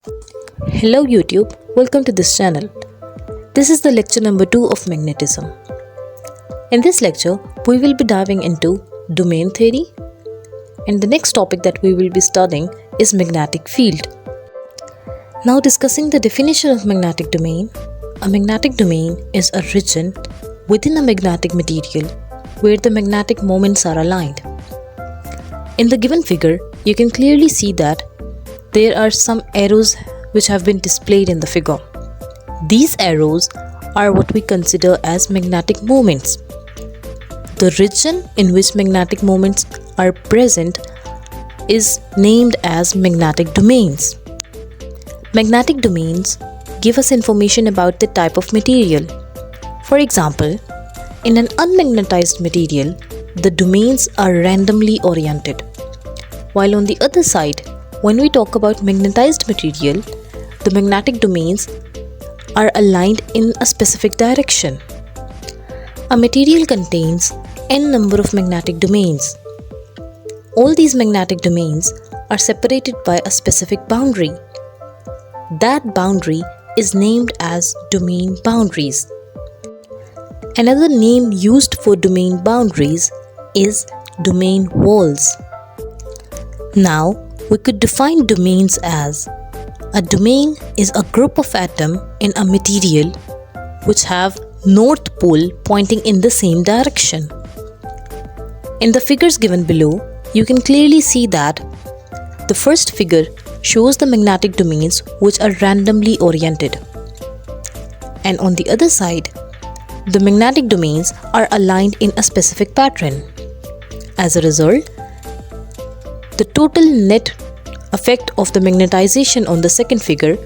Hello YouTube, welcome to this channel. This is the lecture number 2 of magnetism. In this lecture, we will be diving into domain theory, and the next topic that we will be studying is magnetic field. Now discussing the definition of magnetic domain. A magnetic domain is a region within a magnetic material where the magnetic moments are aligned. In the given figure, you can clearly see that there are some arrows which have been displayed in the figure. These arrows are what we consider as magnetic moments. The region in which magnetic moments are present is named as magnetic domains. Magnetic domains give us information about the type of material. For example, in an unmagnetized material, the domains are randomly oriented. While on the other side, when we talk about magnetized material, the magnetic domains are aligned in a specific direction. A material contains n number of magnetic domains. All these magnetic domains are separated by a specific boundary. That boundary is named as domain boundaries. Another name used for domain boundaries is domain walls. Now, we could define domains as a domain is a group of atoms in a material which have north pole pointing in the same direction. In the figures given below, you can clearly see that the first figure shows the magnetic domains which are randomly oriented. And on the other side, the magnetic domains are aligned in a specific pattern. As a result, the total net effect of the magnetization on the second figure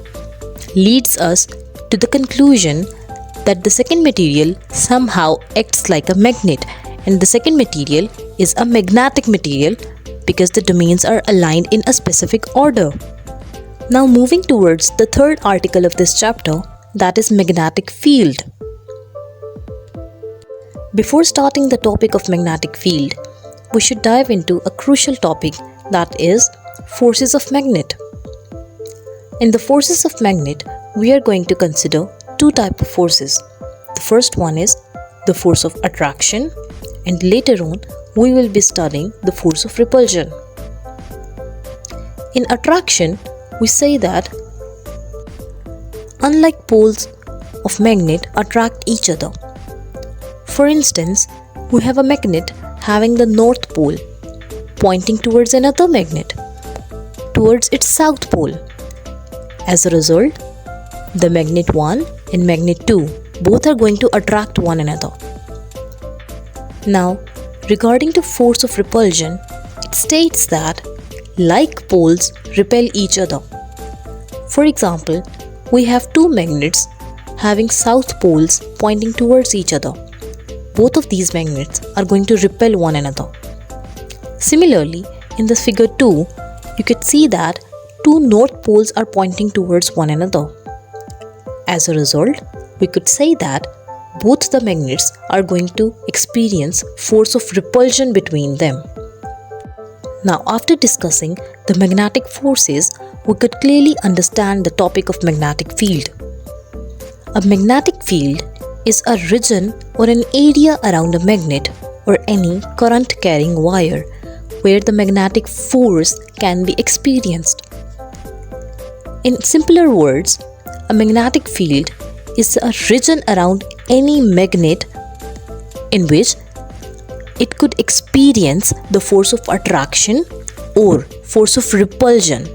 leads us to the conclusion that the second material somehow acts like a magnet, and the second material is a magnetic material because the domains are aligned in a specific order. Now moving towards the third article of this chapter, that is magnetic field. Before starting the topic of magnetic field, we should dive into a crucial topic, that is forces of magnet. In the forces of magnet, we are going to consider two types of forces. The first one is the force of attraction, and later on we will be studying the force of repulsion. In attraction, we say that unlike poles of magnet attract each other. For instance, we have a magnet having the north pole pointing towards another magnet towards its south pole. As a result, the magnet 1 and magnet 2 both are going to attract one another. Now, regarding the force of repulsion, it states that like poles repel each other. For example, we have two magnets having south poles pointing towards each other. Both of these magnets are going to repel one another. Similarly, in the figure 2, you could see that two north poles are pointing towards one another. As a result, we could say that both the magnets are going to experience force of repulsion between them. Now, after discussing the magnetic forces, we could clearly understand the topic of magnetic field. A magnetic field is a region or an area around a magnet or any current-carrying wire where the magnetic force can be experienced. In simpler words, a magnetic field is a region around any magnet in which it could experience the force of attraction or force of repulsion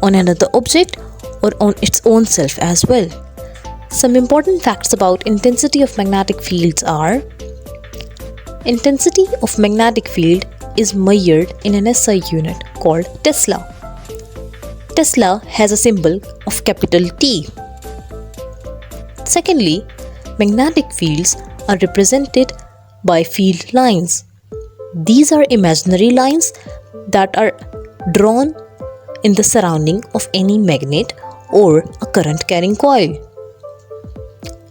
on another object or on its own self as well. Some important facts about intensity of magnetic fields are: intensity of magnetic field is measured in an SI unit called Tesla. Tesla has a symbol of capital T. Secondly, magnetic fields are represented by field lines. These are imaginary lines that are drawn in the surrounding of any magnet or a current-carrying coil.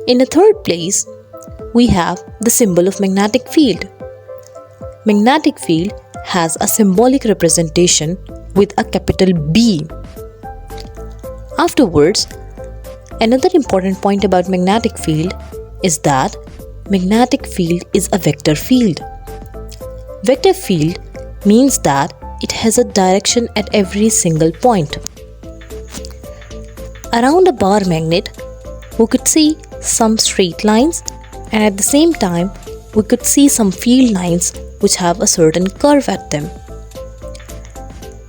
In the third place, we have the symbol of magnetic field. Magnetic field has a symbolic representation with a capital B. Afterwards, another important point about magnetic field is that magnetic field is a vector field. Vector field means that it has a direction at every single point. Around a bar magnet, we could see some straight lines, and at the same time, we could see some field lines which have a certain curve at them.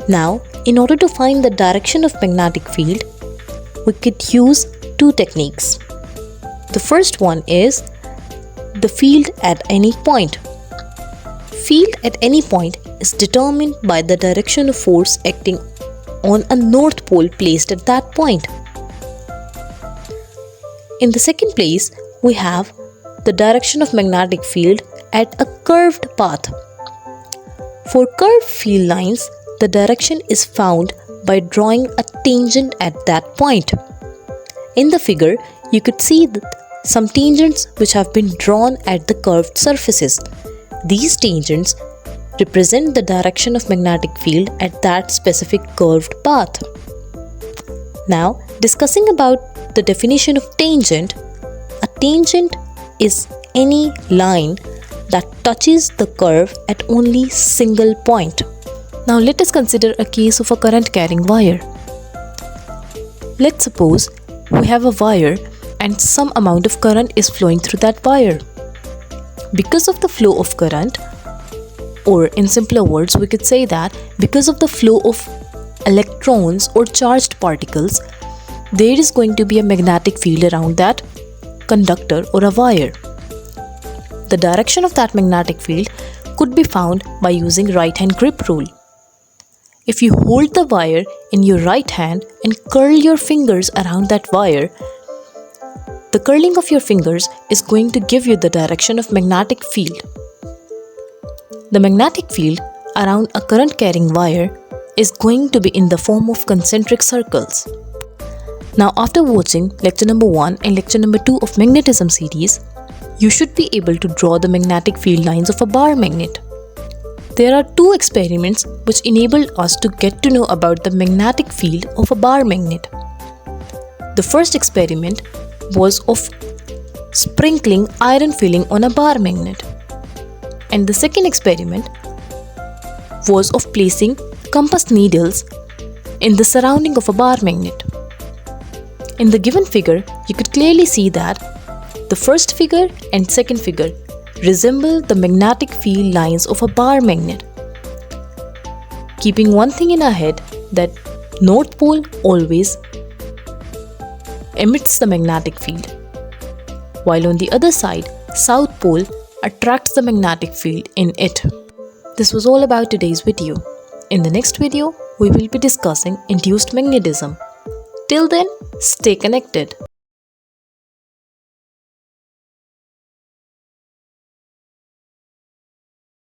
Now, in order to find the direction of magnetic field, we could use two techniques. The first one is the field at any point. Field at any point is determined by the direction of force acting on a north pole placed at that point. In the second place, we have the direction of magnetic field at a curved path. For curved field lines, the direction is found by drawing a tangent at that point. In the figure, you could see some tangents which have been drawn at the curved surfaces. These tangents represent the direction of magnetic field at that specific curved path. Now, discussing about the definition of tangent, a tangent is any line that touches the curve at only single point. Now let us consider a case of a current carrying wire. Let's suppose we have a wire and some amount of current is flowing through that wire. Because of the flow of current, or in simpler words, we could say that because of the flow of electrons or charged particles, there is going to be a magnetic field around that conductor or a wire. The direction of that magnetic field could be found by using right-hand grip rule. If you hold the wire in your right hand and curl your fingers around that wire, the curling of your fingers is going to give you the direction of magnetic field. The magnetic field around a current carrying wire is going to be in the form of concentric circles. Now, after watching lecture number 1 and lecture number 2 of magnetism series, you should be able to draw the magnetic field lines of a bar magnet. There are two experiments which enabled us to get to know about the magnetic field of a bar magnet. The first experiment was of sprinkling iron filling on a bar magnet, and the second experiment was of placing compass needles in the surrounding of a bar magnet. In the given figure, you could clearly see that the first figure and second figure resemble the magnetic field lines of a bar magnet. Keeping one thing in our head, that North Pole always emits the magnetic field, while on the other side, South Pole attracts the magnetic field in it. This was all about today's video. In the next video, we will be discussing induced magnetism. Till then, stay connected.